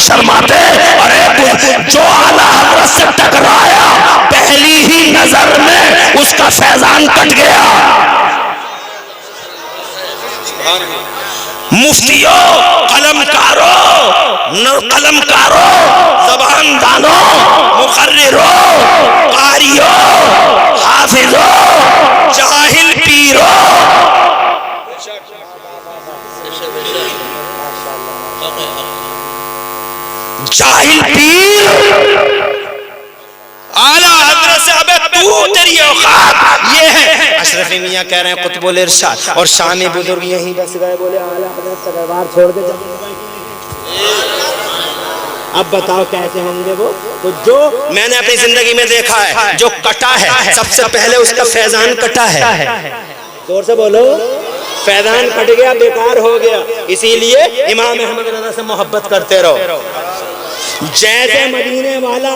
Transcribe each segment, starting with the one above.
शर्माते, अरे जो आला हजरत से टकराया पहली ही नजर में उसका फैजान कट गया। मुफ्तियों, कलमकारों, ज़बान दानों, मुकर्रिरों, कारियों, हाफिजों, जाहिल पीरों, जाहिल पीर आला हज़रत से, अबे तू तेरी औकात ये है। अशरफ मियां कह रहे हैं कुतुबुल इरशाद, और शामी बुजुर्ग यहीं बस गए, बोले आला हज़रत तकरबार छोड़ दे। अब बताओ कैसे होंगे वो? तो जो मैंने अपनी जिंदगी में देखा है, जो कटा है सबसे पहले उसका फैजान कटा है। जोर से बोलो, फैजान कट गया, बेकार हो गया। इसीलिए इमाम अहमद रज़ा से मोहब्बत करते रहो। जैसे मदीने वाला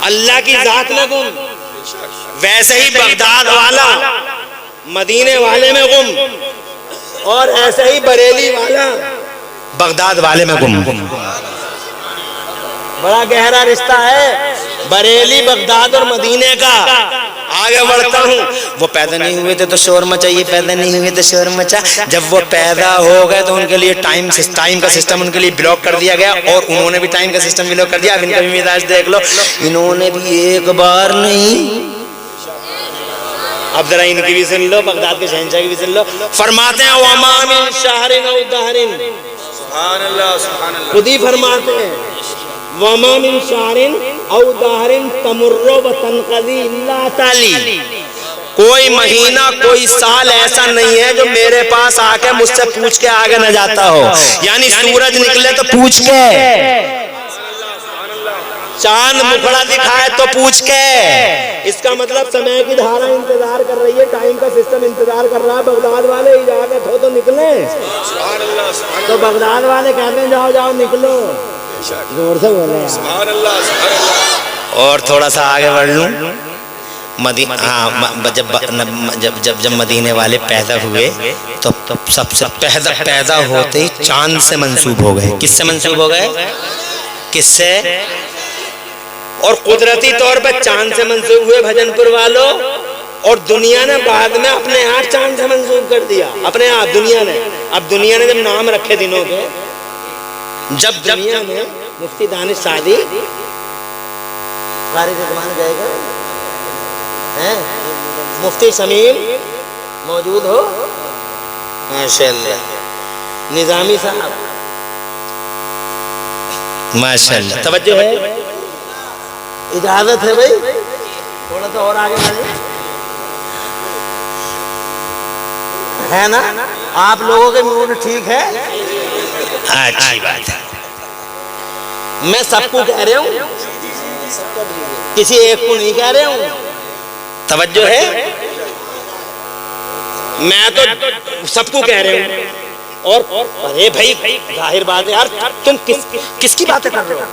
अल्लाह की जात में गुम, वैसे ही बगदाद वाला मदीने वाले में गुम, और ऐसे ही बरेली वाला बगदाद वाले में गुम। बड़ा गहरा रिश्ता है बरेली, बगदाद और मदीने का। आगे बढ़ता हूँ, वो पैदा नहीं हुए थे तो शोर मचा, ये पैदा नहीं हुए तो शोर मचा। जब वो पैदा हो गए तो उनके लिए टाइम का सिस्टम उनके लिए ब्लॉक कर दिया गया, और उन्होंने भी टाइम का सिस्टम ब्लॉक कर दिया। अब इनका भी मिजाज देख लो, इन्होंने भी एक बार नहीं, अब जरा इनकी भी सुन लो, बगदाद के शहंशाह की भी सुन लो। फरमाते हैं वमा मिन शहरिन औ दहरिन, सुभान अल्लाह सुभान अल्लाह, खुद ही फरमाते हैं वमा मिन शहरिन औ दहरिन तमुर्रु व तनक़दी इल्ला ताली, कोई महीना कोई साल ऐसा नहीं है जो मेरे पास आके मुझसे पूछ के आगे न जाता हो। यानी सूरज निकले तो पूछ के, चांद मुखड़ा दिखाए तो पूछ के। इसका मतलब समय की धारा इंतजार कर रही है, टाइम का सिस्टम इंतजार कर रहा है। बगदाद वाले इजाजत हो तो निकले, तो बगदाद वाले कहते हैं जाओ जाओ निकलो, जोर से बोले। और थोड़ा सा आगे बढ़ लूं, जब मदीने वाले पैदा हुए तो सबसे पैदा होते ही चांद से मंसूब हो गए। किससे मंसूब हो गए? किससे? और कुदरती तौर पर चांद से मंसूब हुए भजनपुर वालों, और दुनिया ने बाद में अपने आप चांद से मंसूब कर दिया, अपने आप दुनिया ने। अब दुनिया ने जब नाम रखे दिनों के, जब दुनिया में मुफ्ती दानिश सादी गए हैं, मुफ्ती शमीम मौजूद हो, माशाअल्लाह, निजामी साहब माशाअल्लाह, तवज्जो है, इजाजत है भाई, थोड़ा सा और आगे बढ़े, है ना? आप लोगों के मूड ठीक है, अच्छी बात है। मैं सबको कह रहा हूँ, किसी एक को नहीं कह रहा हूँ, तवज्जो है, मैं तो सबको कह रहा हूँ। और अरे भाई जाहिर बात है यार, तुम किसकी बातें कर रहे हो?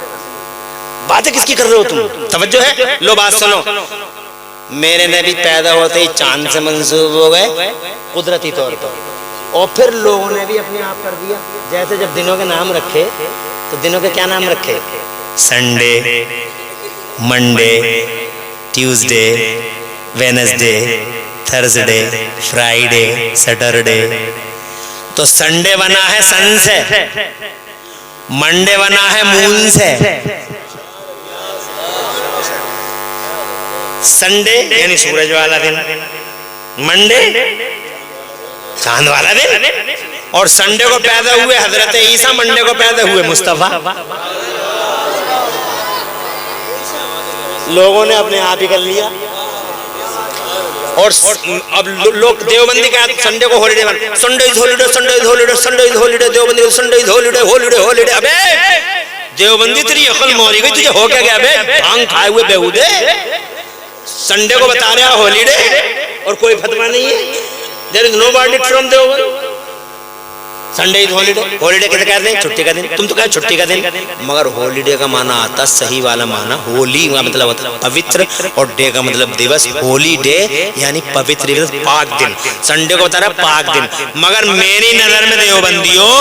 बातें किसकी कर रहे हो तुम? तवज्जो है, लो बात सुनो। मेरे नबी पैदा होते ही चांद से मंसूब हो गए कुदरती तौर पर, और फिर लोगों ने भी अपने आप कर दिया। जैसे जब दिनों के नाम रखे तो दिनों के क्या नाम रखे? Sunday, Monday, Tuesday, Wednesday, Thursday, Friday, Saturday. तो संडे बना है सन से, मंडे बना है मून से, संडे यानी सूरज वाला दिन, मंडे चांद वाला दिन, और संडे को पैदा हुए हजरत ईसा, मंडे को पैदा हुए मुस्तफा। लोगों ने अपने आप ही कर लिया। और अब लोग देवबंदी का संडे को हॉलीडे बना, Sunday is holiday, Sunday is holiday, Sunday is holiday, Deobandi Sunday is holiday, holiday holiday. अबे देवबंदी तेरी अकल मौरी गई, तुझे हो क्या गया बे? भांग खाए हुए बेहुदे, संडे को बता रहा हॉलीडे और कोई फतवा नहीं है। There is no verdict from Deobandi. Sunday is holiday, holiday किसे कहते हैं? छुट्टी का दिन। तुम तो कहते छुट्टी का दिन, मगर हॉलीडे का माना आता सही वाला माना, होली का मतलब होता है पवित्र, और डे का मतलब दिवस। होली डे यानी पवित्र दिवस, पाक दिन। संडे को बता रहा पाक दिन। मगर मेरी नजर में देवबंदियों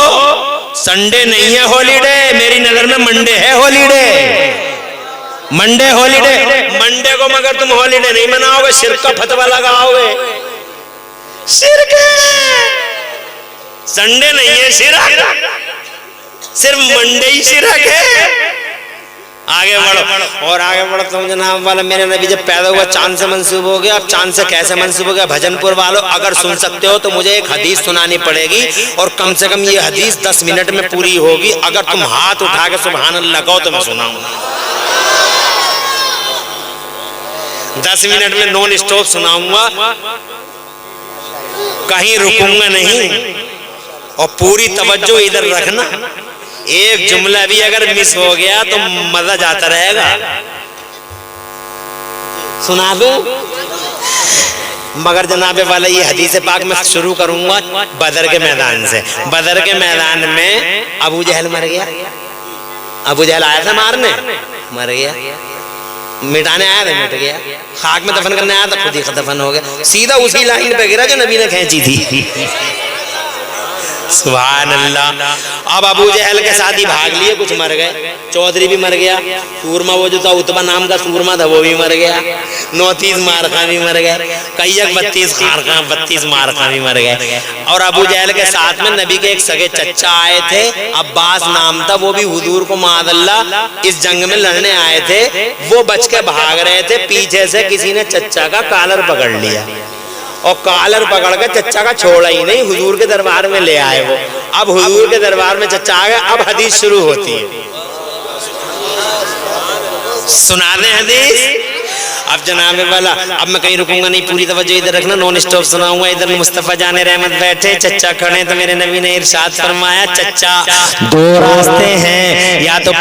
संडे नहीं है हॉलीडे, मेरी नजर में मंडे है हॉलीडे। मंडे हॉलीडे, मंडे को मगर तुम हॉलीडे नहीं मनाओगे, शिरक का फतवा लगाओगे। शिरक संडे नहीं है शिरक, सिर्फ मंडे ही शिरक है। आगे बढ़ो और आगे बढ़ो। तुम जनाब वाला मेरे नबी जब पैदा हुआ चांद से मंसूब हो गया। अब चांद से कैसे मंसूब हो गया? भजनपुर वालों अगर सुन सकते हो तो मुझे एक हदीस सुनानी पड़ेगी और कम से कम ये हदीस 10 मिनट में पूरी होगी। अगर तुम हाथ उठा के सुभान अल्लाह कहो तो मैं सुनाऊंगा। 10 मिनट में नॉन स्टॉप सुनाऊंगा, कहीं रुकूंगा नहीं और पूरी तवज्जो इधर रखना। एक जुमला भी अगर मिस हो गया तो मजा जाता रहेगा। सुना दो मगर जनाबे वाला ये हदीस पाक मैं शुरू करूंगा बदर के मैदान से। बदर के मैदान में अबू जहल मर गया। अबू जहल आया था मारने, मर गया। मिटाने आया था, मिट गया। खाक में दफन करने आया था, खुद ही दफन हो गया। सीधा उसी लाइन पे गिरा जो नबी ने खींची थी। सुभान अल्लाह। अब अबू जहल के साथ ही भाग लिए, कुछ मर गए। चौधरी भी मर गया, सूरमा वो जो था उतबा नाम का सूरमा था वो भी मर गया। 39 मारखा भी मर गए, कईयक 32 खारखा 32 मारखा भी मर गए। और अबू जहल के साथ में नबी के एक सगे चच्चा आए थे, अब्बास नाम था, वो भी हुजूर को मादल्ला इस जंग में लड़ने आए थे। वो बच के भाग रहे थे, पीछे से किसी ने चच्चा का कालर पकड़ लिया और कालर पकड़ के चच्चा का छोड़ा ही नहीं, हुजूर के दरबार में ले आए वो। अब हुजूर के दरबार में चच्चा आ गया। अब हदीस शुरू होती है, सुना दे हदीस। अब जनाब वाला अब मैं कहीं रुकूंगा नहीं, पूरी तवज्जो इधर रखना, नॉन स्टॉप सुनाऊंगा। इधर मुस्तफा जाने रहमत बैठे, चच्चा खड़े तो मेरे नबी ने इरशाद फरमाया, चच्चा दो रास्ते हैं, या तो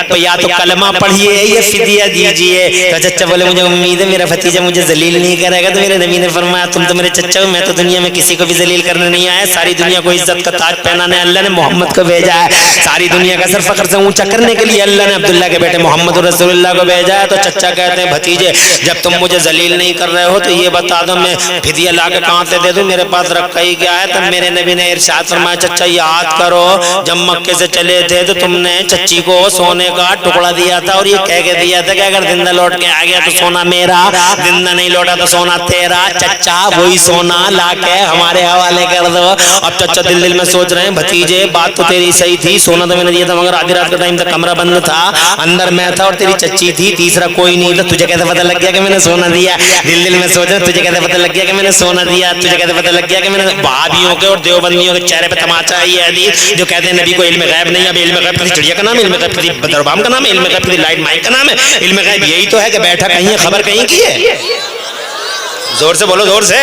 कलमा पढ़िए या फिदिया दीजिए। तो चच्चा बोले मुझे उम्मीद है मेरा भतीजा मुझे जलील नहीं करेगा। तो मेरे नबी ने फरमाया, तुम तो मेरे चच्चा हो, मैं तो दुनिया में किसी को भी जलील करने नहीं आया। सारी दुनिया को इज्जत का ताज पहनाने अल्लाह ने मोहम्मद को भेजा है। सारी दुनिया का सर फख्र से ऊंचा करने के लिए अल्लाह ने अब्दुल्ला के बेटे मोहम्मद रसूलुल्लाह को भेजा है। तो चच्चा कहते हैं, भतीजे जब तुम मुझे जलील नहीं कर रहे हो तो ये बता दो मैं फिदिया ला के कहां से दे दूं, मेरे पास रखा ही क्या है। तब मेरे नबी ने इरशाद फरमाया, चच्चा याद करो जब मक्के से चले थे तो तुमने चच्ची को सोने का टुकड़ा दिया था और ये कह के दिया था कि अगर जिंदा लौट के आ गया तो सोना मेरा, जिंदा नहीं लौटा तो सोना तेरा। चच्चा वही सोना ला के हमारे हवाले कर दो। अब चच्चा दिल दिल में सोच रहे हैं, भतीजे बात तो तेरी सही थी, सोना तो मैंने दिया था मगर आधी रात का टाइम था, कमरा बंद था, अंदर मैं था और तेरी चच्ची थी, तीसरा कोई नहीं था। तुझे कैसे पता लग गया कि मैंने सोना दिया? दिल दिल में सोच रहे, तुझे कैसे पता लग गया कि मैंने सोना दिया? तुझे कैसे पता लग गया कि मैंने? भाभियों के और देवबंदियों के चेहरे पे तमाचा है ये हदीस जो कहते हैं नबी को इल्म गैब नहीं। अब इल्म गैब किसी चिड़िया का नाम है, इल्म गैब किसी बदरबाम का नाम है, इल्म गैब किसी लाइट माइक का नाम है। इल्म गैब यही तो है कि बैठा कहीं है, खबर कहीं की है। जोर से बोलो, जोर से।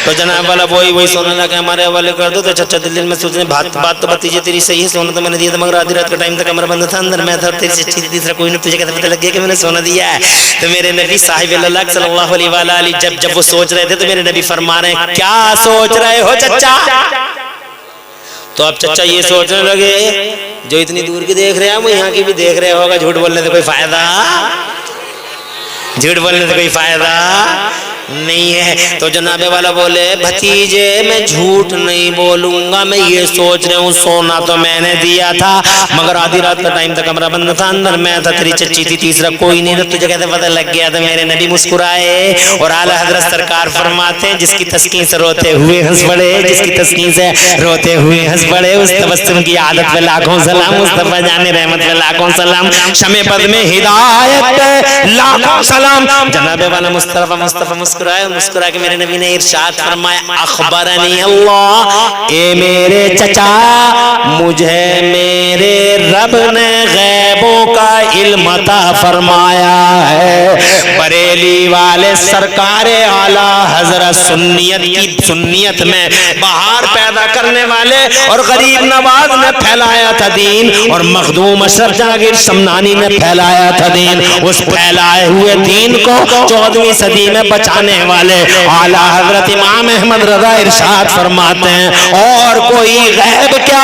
तो जनाब वाला वही सोना ला के हमारे हवाले कर दो। तो चच्चा दिल में सोचने, बात तो भतीजे तेरी सही है, सोना तो मैंने दिया था मगर आधी रात का टाइम था, कमरा बंद था, अंदर मैं था और तेरी चच्ची थी, तीसरा कोई नहीं। तुझे कैसे पता लग गया कि मैंने सोना दिया है? तो मेरे नबी साहिब सल्लल्लाहु अलैहि वसल्लम जब वो सोच रहे थे तो मेरे नबी फरमा रहे हैं, क्या सोच रहे हो चच्चा? तो अब चच्चा ये सोचने लगे, जो इतनी दूर की देख रहे हैं वो यहाँ की भी देख रहे होगा, झूठ बोलने से कोई फायदा, झूठ बोलने से कोई फायदा नहीं है। तो जनाबे वाला बोले, भतीजे मैं झूठ नहीं बोलूंगा, मैं ये सोच रहा हूँ सोना तो मैंने दिया था मगर आधी रात का टाइम था, कमरा बंद था, अंदर मैं था, तेरी चच्ची थी, तीसरा कोई नहीं था। तुझे कैसे पता लग गया? था मेरे नबी मुस्कुराए और आला हजरत सरकार फरमाते हैं, जिसकी तस्कीन से रोते हुए हंस पड़े, जिसकी तस्कीन से रोते हुए हंस पड़े, उस तबस्सुम की आदत पे लाखों सलाम, मुस्तफा जाने रहमत पे लाखों सलाम, शमे पद में हिदायत पे लाखों सलाम। जनाबे वाला मुस्तफा मुस्कुरा के मेरे नबी ने इरशाद फरमाया, अखबरनी अल्लाह, ए मेरे चचा मुझे मेरे रब ने गैबों का इल्म अता फरमाया है। बरेली वाले सरकार आला हजरत सुन्नियत में बहार पैदा करने वाले और गरीब नवाज ने फैलाया था दीन, और मखदूम अशरफ जहांगीर समनानी ने फैलाया था दीन। उस फैलाए हुए दीन को 14वीं सदी में बचाने वाले आला हजरत इमाम अहमद रजा इरशाद फरमाते हैं, और कोई गैब क्या,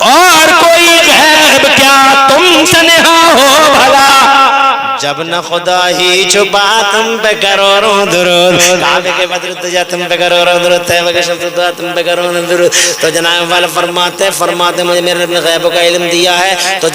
और कोई गैब क्या तुमसे नेहा हो भला, जब न खुदा ही छुपा तुम पे करोड़ों दुरूद, काबे के बदर तुझे तुम पे करोड़ों दुरूद, तैयबा के शब्द तुझे तुम पे करोड़ों दुरूद। तो जनाब वाला फरमाते मुझे मेरे रब ने गैब का इल्म दिया है, तो